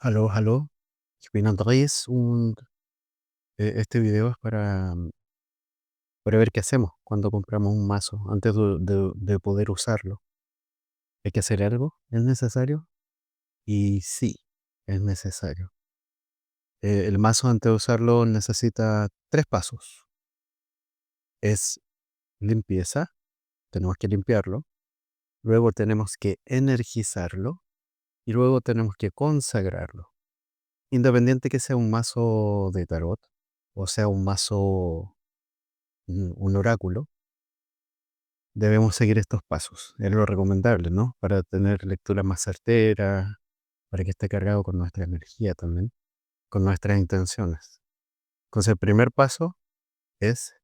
Hallo, hallo. Ich bin Andrés und este video es para ver qué hacemos cuando compramos un mazo antes de poder usarlo. ¿Hay que hacer algo? ¿Es necesario? Y sí, es necesario. El mazo antes de usarlo necesita tres pasos. Es limpieza, tenemos que limpiarlo, luego tenemos que energizarlo y luego tenemos que consagrarlo. Independiente que sea un mazo de tarot o sea un mazo, un oráculo, debemos seguir estos pasos. Es lo recomendable, ¿no? Para tener lecturas más certeras, para que esté cargado con nuestra energía también, con nuestras intenciones. Entonces, el primer paso es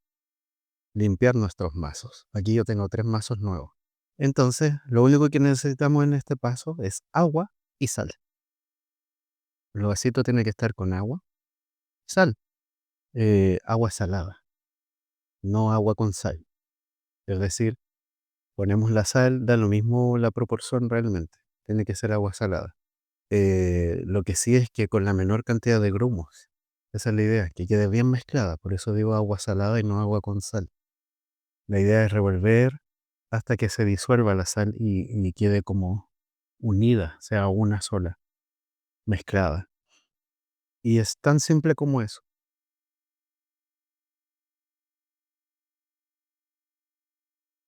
limpiar nuestros mazos. Aquí yo tengo 3 mazos nuevos. Entonces, lo único que necesitamos en este paso es agua y sal. El vasito tiene que estar con agua, sal, agua salada, no agua con sal. Es decir, ponemos la sal, da lo mismo la proporción realmente. Tiene que ser agua salada. Lo que sí es que con la menor cantidad de grumos. Esa es la idea, que quede bien mezclada. Por eso digo agua salada y no agua con sal. La idea es revolver hasta que se disuelva la sal y quede como unida, sea una sola, mezclada. Y es tan simple como eso.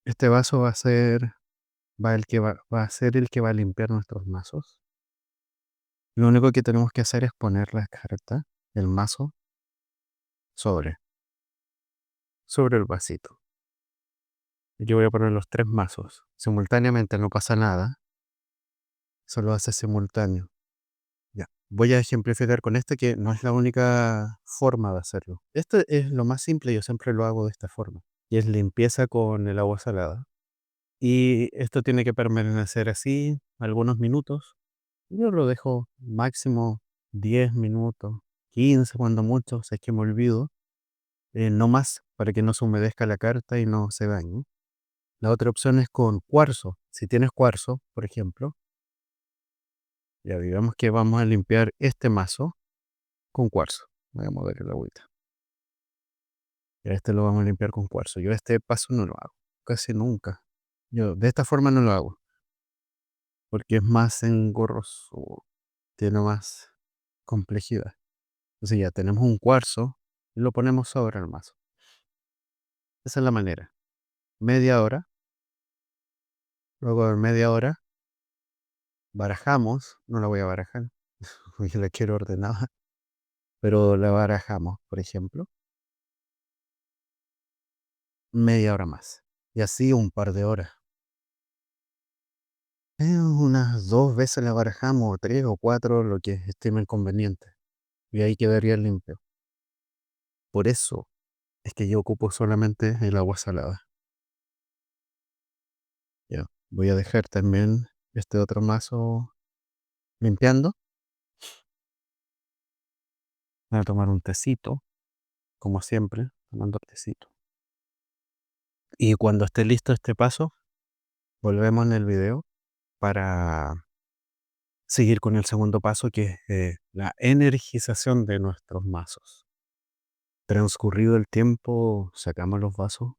Este vaso va a ser el que va a limpiar nuestros mazos. Lo único que tenemos que hacer es poner la carta, el mazo, sobre el vasito. Yo voy a poner los 3 mazos simultáneamente, no pasa nada, solo hace simultáneo. Ya. Voy a ejemplificar con este que no es la única forma de hacerlo. Este es lo más simple, yo siempre lo hago de esta forma. Y es limpieza con el agua salada. Y esto tiene que permanecer así algunos minutos. Yo lo dejo máximo 10 minutos, 15 cuando mucho, si es que me olvido. No más, para que no se humedezca la carta y no se dañe. La otra opción es con cuarzo. Si tienes cuarzo, por ejemplo, ya digamos que vamos a limpiar este mazo con cuarzo. Voy a mover el agüita. Y a este lo vamos a limpiar con cuarzo. Yo este paso no lo hago, casi nunca. Yo de esta forma no lo hago, porque es más engorroso, tiene más complejidad. Entonces ya tenemos un cuarzo y lo ponemos sobre el mazo. Esa es la manera. Media hora, luego de media hora, barajamos, no la voy a barajar, porque la quiero ordenada, pero la barajamos, por ejemplo, media hora más. Y así un par de horas. Unas 2 veces la barajamos, o 3 o 4, lo que estimen conveniente. Y ahí quedaría limpio. Por eso es que yo ocupo solamente el agua salada. Ya. Voy a dejar también este otro mazo limpiando. Voy a tomar un tecito, como siempre, tomando tecito. Y cuando esté listo este paso, volvemos en el video para seguir con el segundo paso, que es la energización de nuestros mazos. Transcurrido el tiempo, sacamos los vasos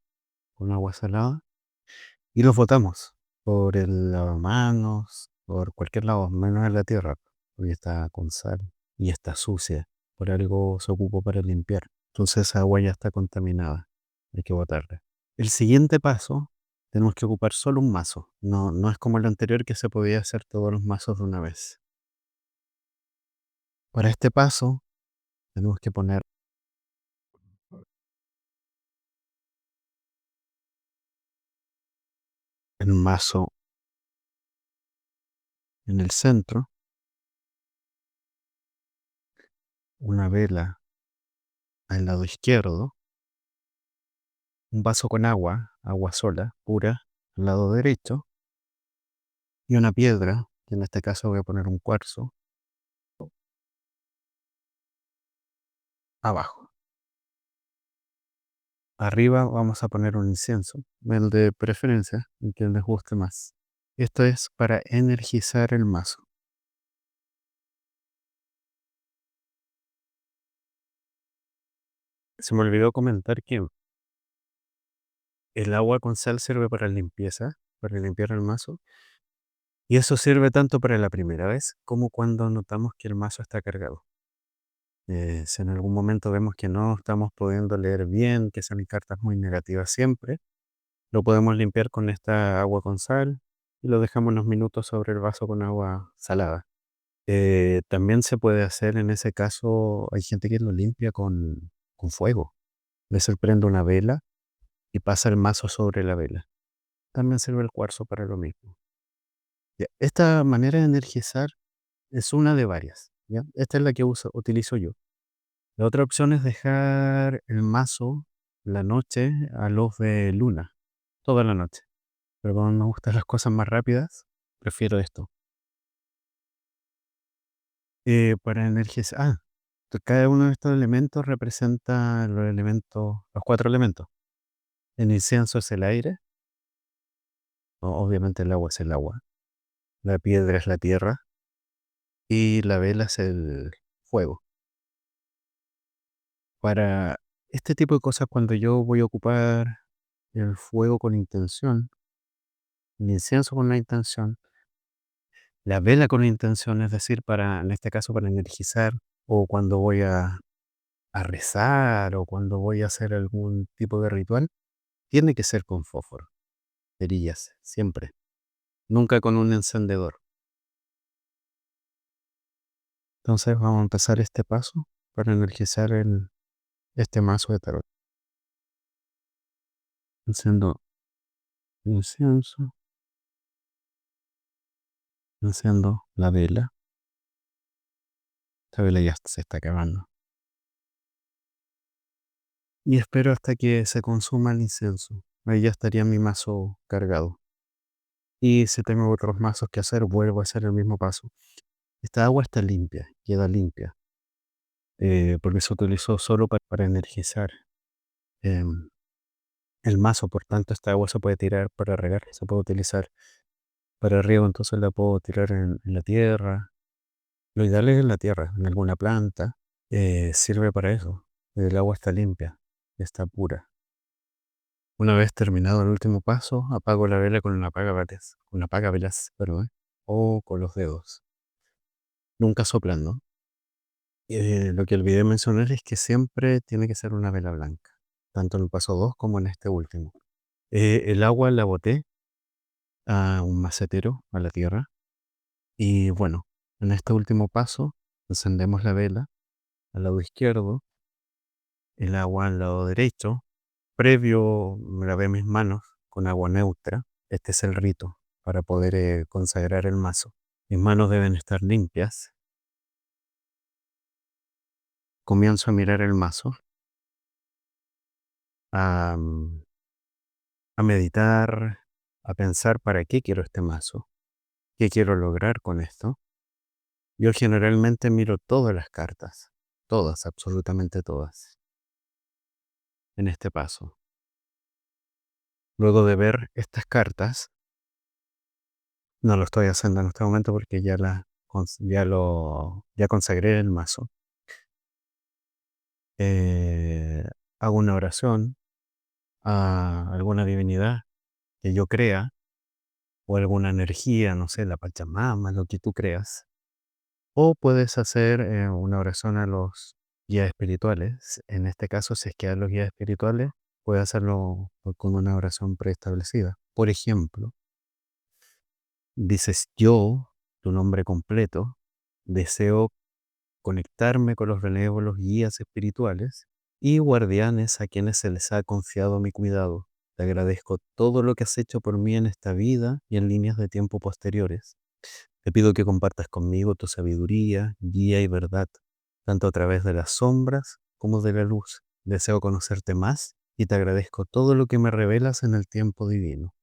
con agua salada y los botamos por el lavamanos, por cualquier lado, menos en la tierra, porque está con sal y está sucia. Por algo se ocupó para limpiar. Entonces esa agua ya está contaminada. Hay que botarla. El siguiente paso, tenemos que ocupar solo un mazo. No, no es como el anterior que se podía hacer todos los mazos de una vez. Para este paso, tenemos que poner el mazo en el centro, una vela al lado izquierdo, un vaso con agua, agua sola, pura, al lado derecho, y una piedra, que en este caso voy a poner un cuarzo, abajo. Arriba vamos a poner un incienso, el de preferencia, el que les guste más. Esto es para energizar el mazo. Se me olvidó comentar que el agua con sal sirve para limpieza, para limpiar el mazo, y eso sirve tanto para la primera vez como cuando notamos que el mazo está cargado. Si en algún momento vemos que no estamos pudiendo leer bien, que son cartas muy negativas siempre, lo podemos limpiar con esta agua con sal y lo dejamos unos minutos sobre el vaso con agua salada. También se puede hacer en ese caso, hay gente que lo limpia con fuego. Le sorprende una vela y pasa el mazo sobre la vela. También sirve el cuarzo para lo mismo. Ya, esta manera de energizar es una de varias, ¿ya? Esta es la que utilizo yo. La otra opción es dejar el mazo la noche a luz de luna, toda la noche. Pero como me gustan las cosas más rápidas, prefiero esto. Para energizar, cada uno de estos elementos representa los cuatro elementos. El incienso es el aire, obviamente el agua es el agua, la piedra es la tierra y la vela es el fuego. Para este tipo de cosas, cuando yo voy a ocupar el fuego con intención, el incienso con la intención, la vela con intención, es decir, en este caso, para energizar, o cuando voy a rezar, o cuando voy a hacer algún tipo de ritual, tiene que ser con fósforo, cerillas, siempre. Nunca con un encendedor. Entonces vamos a empezar este paso para energizar este mazo de tarot. Enciendo incienso, enciendo la vela. Esta vela ya se está acabando. Y espero hasta que se consuma el incienso. Ahí ya estaría mi mazo cargado. Y si tengo otros mazos que hacer, vuelvo a hacer el mismo paso. Esta agua está limpia, queda limpia, porque se utilizó solo para energizar em, el mazo. Por tanto, esta agua se puede tirar para regar, se puede utilizar para riego, entonces la puedo tirar en la tierra. Lo ideal es en la tierra, en alguna planta. Sirve para eso. El agua está limpia, está pura. Una vez terminado el último paso, apago la vela con un apagavelas, perdón, o con los dedos, nunca soplando. Lo que olvidé mencionar es que siempre tiene que ser una vela blanca, tanto en el paso 2 como en este último. El agua la boté a un macetero, a la tierra, y bueno, en este último paso encendemos la vela al lado izquierdo, el agua al lado derecho. Previo lavé mis manos con agua neutra. Este es el rito para poder consagrar el mazo. Mis manos deben estar limpias. Comienzo a mirar el mazo, a, a meditar, a pensar para qué quiero este mazo, qué quiero lograr con esto. Yo generalmente miro todas las cartas, todas, absolutamente todas, en este paso. Luego de ver estas cartas, no lo estoy haciendo en este momento porque ya consagré el mazo. eh, Hago una oración a alguna divinidad que yo crea, o alguna energía, no sé, la Pachamama, lo que tú creas. O puedes hacer una oración a los guías espirituales. En este caso, si es que a los guías espirituales, puedes hacerlo con una oración preestablecida. Por ejemplo, dices yo, tu nombre completo, deseo conectarme con los benévolos guías espirituales y guardianes a quienes se les ha confiado mi cuidado. Te agradezco todo lo que has hecho por mí en esta vida y en líneas de tiempo posteriores. Te pido que compartas conmigo tu sabiduría, guía y verdad, tanto a través de las sombras como de la luz. Deseo conocerte más y te agradezco todo lo que me revelas en el tiempo divino.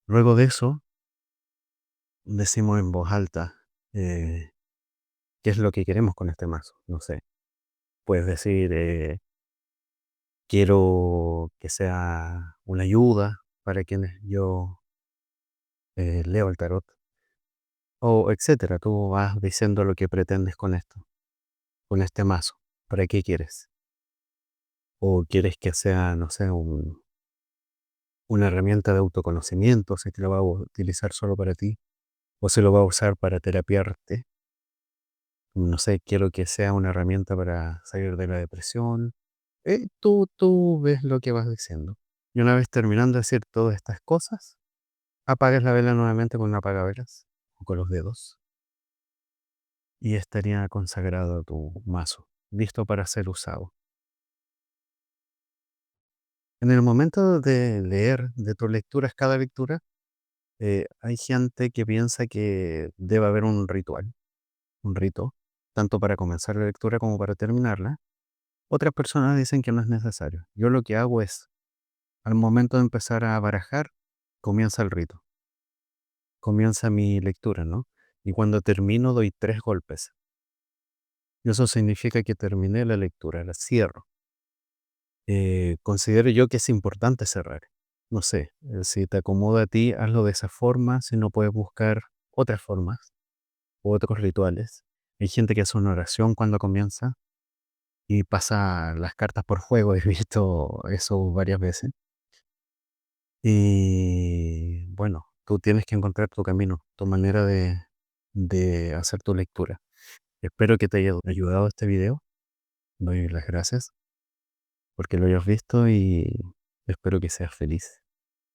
Luego de eso, decimos en voz alta eh, qué es lo que queremos con este mazo. No sé, puedes decir, quiero que sea una ayuda para quienes yo leo el tarot, o etcétera. Tú vas diciendo lo que pretendes con esto, con este mazo. ¿Para qué quieres? o quieres que sea, no sé, una herramienta de autoconocimiento, si te la va a utilizar solo para ti, o si lo va a usar para terapiarte. No sé, quiero que sea una herramienta para salir de la depresión. Tú ves lo que vas diciendo. Y una vez terminando de decir todas estas cosas, apagas la vela nuevamente con un apagavelas o con los dedos y estaría consagrado tu mazo, listo para ser usado. En el momento de leer, de tus lecturas, cada lectura, hay gente que piensa que debe haber un ritual, un rito, tanto para comenzar la lectura como para terminarla. Otras personas dicen que no es necesario. Yo lo que hago es, al momento de empezar a barajar, comienza el rito, comienza mi lectura, ¿no? Y cuando termino doy 3 golpes. Y eso significa que terminé la lectura, la cierro. Considero yo que es importante cerrar. No sé, si te acomoda a ti, hazlo de esa forma, si no puedes buscar otras formas u otros rituales. Hay gente que hace una oración cuando comienza y pasa las cartas por juego, he visto eso varias veces. Y bueno, tú tienes que encontrar tu camino, tu manera de hacer tu lectura. Espero que te haya ayudado este video. Doy las gracias porque lo hayas visto y espero que seas feliz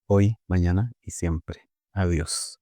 hoy, mañana y siempre. Adiós.